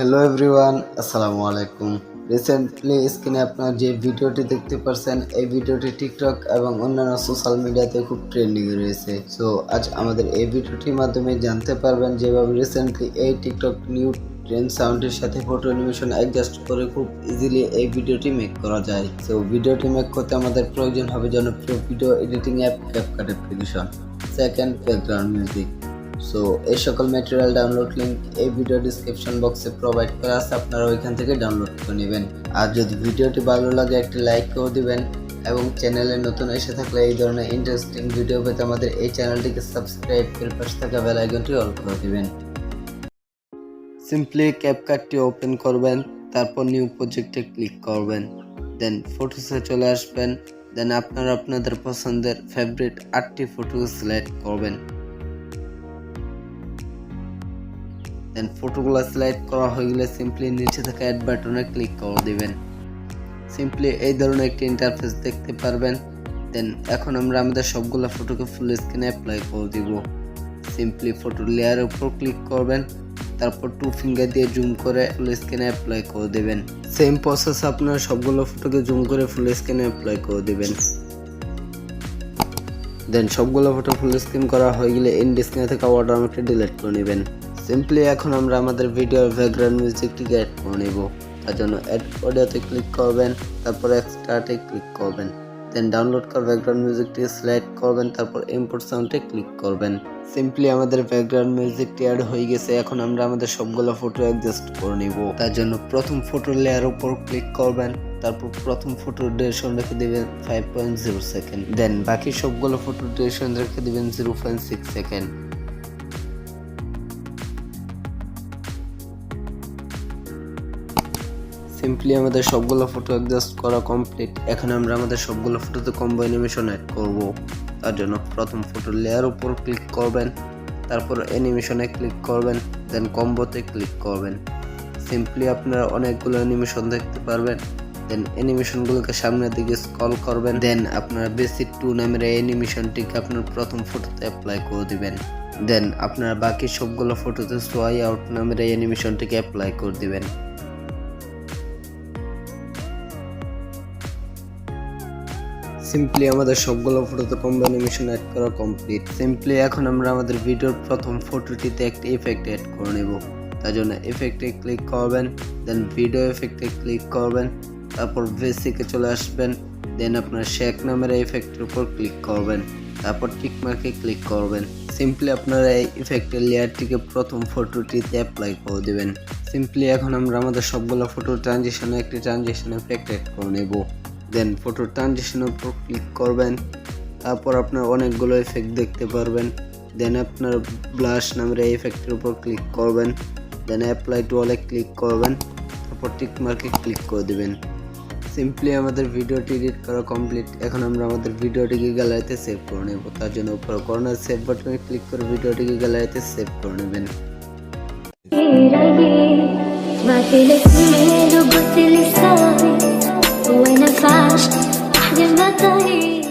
Hello everyone, আসসালামু আলাইকুম। Recently স্ক্রিনে আপনারা যে ভিডিওটি দেখতে পাচ্ছেন, এই ভিডিওটি টিকটক এবং অন্যান্য সোশ্যাল মিডিয়াতে খুব ট্রেন্ডিং রয়েছে। সো আজ আমাদের এই ভিডিওটির মাধ্যমে জানতে পারবেন যেভাবে রিসেন্টলি এই টিকটক নিউ ট্রেন্ড সাউন্ডের সাথে ফটো অ্যানিমেশন অ্যাডজাস্ট করে খুব ইজিলি এই ভিডিওটি মেক করা যায়। সো ভিডিওটি মেক করতে আমাদের প্রয়োজন হবে জনপ্রিয় video editing app CapCut application, second background music. So এই সকল ম্যাটেরিয়াল ডাউনলোড লিঙ্ক এই ভিডিও ডিসক্রিপশন বক্সে প্রোভাইড করা আছে, আপনারা ওইখান থেকে ডাউনলোড করে নেবেন। আর যদি ভিডিওটি ভালো লাগে একটি লাইক করে দিবেন এবং চ্যানেলে নতুন এসে থাকলে এই ধরনের ইন্টারেস্টিং ভিডিও পেতে আমাদের এই চ্যানেলটিকে সাবস্ক্রাইব করে পাশে থাকা বেল আইকনটি অল করে দিবেন। সিম্পলি ক্যাপকাটটি ওপেন করবেন, তারপর নিউ প্রজেক্টে ক্লিক করবেন, দেন ফটোসে চলে আসবেন, দেন আপনারা আপনাদের পছন্দের ফেভারিট 8টি ফটো সিলেক্ট করবেন। দেন ফটোগুলো সিলেক্ট করা হয়ে গেলে সিম্পলি নিচে থাকা অ্যাড বাটনে ক্লিক করে দিবেন। সিম্পলি এই ধরনের একটি ইন্টারফেস দেখতে পারবেন। দেন এখন আমরা আমাদের সবগুলো ফটোকে ফুল স্ক্রিনে অ্যাপ্লাই করে দিব। সিম্পলি ফটো লেয়ারের উপর ক্লিক করবেন, তারপর 2 ফিঙ্গার দিয়ে জুম করে ফুল স্ক্রিনে অ্যাপ্লাই করে দেবেন। সেম প্রসেস আপনারা সবগুলো ফটোকে জুম করে ফুল স্ক্রিনে অ্যাপ্লাই করে দেবেন। দেন সবগুলো ফটো ফুল স্ক্রিন করা হয়ে গেলে এন্ড স্ক্রিনে থাকা ওয়াটারমার্কটি ডিলিট করে নেবেন। সিম্পলি এখন আমরা আমাদের ভিডিওর ব্যাকগ্রাউন্ড মিউজিকটিকে অ্যাড করে নেব। তার জন্য অ্যাড অডিওতে ক্লিক করবেন, তারপর এক্সট্রাতে ক্লিক করবেন, দেন ডাউনলোড করা ব্যাকগ্রাউন্ড মিউজিকটি সিলেক্ট করবেন, তারপর ইম্পোর্ট সাউন্ডে ক্লিক করবেন। সিম্পলি আমাদের ব্যাকগ্রাউন্ড মিউজিকটি অ্যাড হয়ে গেছে। এখন আমরা আমাদের সবগুলো ফটো অ্যাডজাস্ট করে নিব। তার জন্য প্রথম ফটো লেয়ার উপর ক্লিক করবেন, তারপর প্রথম ফটোর ডিউরেশন রেখে দিবেন 5.0 সেকেন্ড, দেন বাকি সবগুলো ফটোর ডিউরেশন রেখে দিবেন 0.6 সেকেন্ড। সিম্পলি আমাদের সবগুলো ফটো অ্যাডজাস্ট করা কমপ্লিট। এখন আমরা আমাদের সবগুলো ফটোতে কম্বো অ্যানিমেশন অ্যাড করব। তার জন্য প্রথম ফটো লেয়ার উপর ক্লিক করবেন, তারপর অ্যানিমেশনে ক্লিক করবেন, দেন কম্বোতে ক্লিক করবেন। সিম্পলি আপনারা অনেকগুলো অ্যানিমেশন দেখতে পারবেন। দেন অ্যানিমেশনগুলোকে সামনের দিকে স্ক্রল করবেন, দেন আপনারা বেসিক 2 নামের এই অ্যানিমেশনটিকে আপনার প্রথম ফটোতে অ্যাপ্লাই করে দিবেন। দেন আপনারা বাকি সবগুলো ফটোতে সোয়াই আউট নামের এই অ্যানিমেশনটিকে অ্যাপ্লাই করে দিবেন। সিম্পলি আমাদের সবগুলো ফটোতে কম্বো অ্যানিমেশন অ্যাড করা কমপ্লিট। সিম্পলি এখন আমরা আমাদের ভিডিওর প্রথম ফটোটিতে একটি ইফেক্ট অ্যাড করে নেব। তার জন্য ইফেক্টে ক্লিক করবেন, দেন ভিডিও ইফেক্টে ক্লিক করবেন, তারপর বেসিকে চলে আসবেন, দেন আপনার শেক নামের ইফেক্টের উপর ক্লিক করবেন, তারপর টিক মার্কে ক্লিক করবেন। সিম্পলি আপনারা এই ইফেক্টের লেয়ারটিকে প্রথম ফটোটিতে অ্যাপ্লাই করে দেবেন। সিম্পলি এখন আমরা আমাদের সবগুলো ফটো ট্রানজিশনে একটি ট্রানজিশন ইফেক্ট অ্যাড করে নেব। দেন ফটো ট্রানজিশনের উপর ক্লিক করবেন, তারপর আপনার অনেকগুলো ইফেক্ট দেখতে পারবেন। দেন আপনার ব্লাশ নামের এই ইফেক্টের উপর ক্লিক করবেন, দেন অ্যাপ্লাই টু অলে ক্লিক করবেন, তারপর টিক মার্কে ক্লিক করে দেবেন। সিম্পলি আমাদের ভিডিওটি এডিট করা কমপ্লিট। এখন আমরা আমাদের ভিডিওটিকে গ্যালারিতে সেভ করে নেব। তার জন্য উপর কর্নার সেভ বাটনে ক্লিক করে ভিডিওটিকে গ্যালারিতে সেভ করে নেবেন। وين فاش واحدة ما طريق